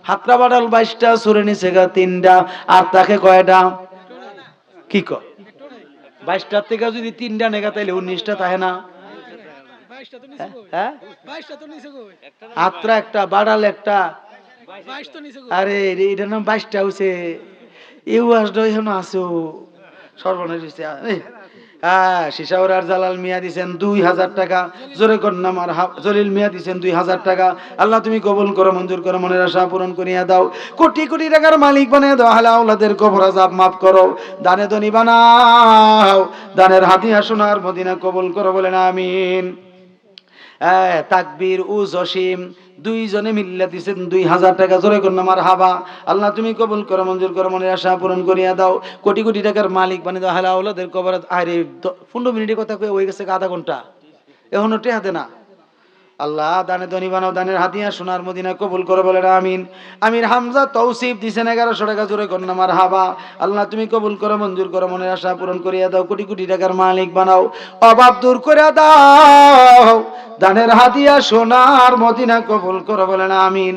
হাতরা বাড়াল 22টা, চুরে নিছে গা 3টা, আর তাকে কয়টা? কি কয় 22টার থেকে যদি 3টা নেগা তাইলে 19টা থাকে না? হ্যাঁ, হাতরা একটা, বাড়াল একটা, আরে এটার নাম 22টা হইছে। এই ওয়াজটা এখনো আছো, সর্বনাশ হইছে। হ্যাঁ, শিশাউর আর জালাল মিয়া দিছেন 2000 টাকা, জোরে কন্যা মার জলিল মিয়া দিছেন 2000 টাকা। আল্লাহ তুমি কবুল করো, মঞ্জুর করো, মনের আশা পূরণ করিয়া দাও, কোটি কোটি টাকার মালিক বানিয়ে দাও, আহলে আওলাদের কবর আযাব মাফ করো, দানে ধনী বানাও, দানের হাতিয়া সোনার মদিনা কবুল করো, বলেন আমিন। তাকবীর ও জসিম দুইজনে মিল্লা দিছেন 2000 টাকা, জোরে কন্যা মার হাবা। আল্লাহ তুমি কবুল করো, মঞ্জুর করো, মনের আশা পূরণ করিয়া দাও, কোটি কোটি টাকার মালিক বানিয়ে দাও, আহলে আওলাদের কবর। আরে 15 মিনিটের কথা কয়ে হয়ে গেছে আধা ঘন্টা, এখনো টেহাতে না। আল্লাহ দানে ধনী বানাও, দানের হাতিয়া সোনার মদিনা কবুল করো, বলেন আমিন। আমির হামজা তৌসিফ দিছেন 1100 টাকা, জোরে কন্যা মার হাবা। আল্লাহ তুমি কবুল করো, মঞ্জুর করো, মনের আশা পূরণ করিয়া দাও, কোটি কোটি টাকার মালিক বানাও, অভাব দূর করে দাও, দানের হাতিয়া সোনার মদিনা কবুল করো, বলেন আমিন।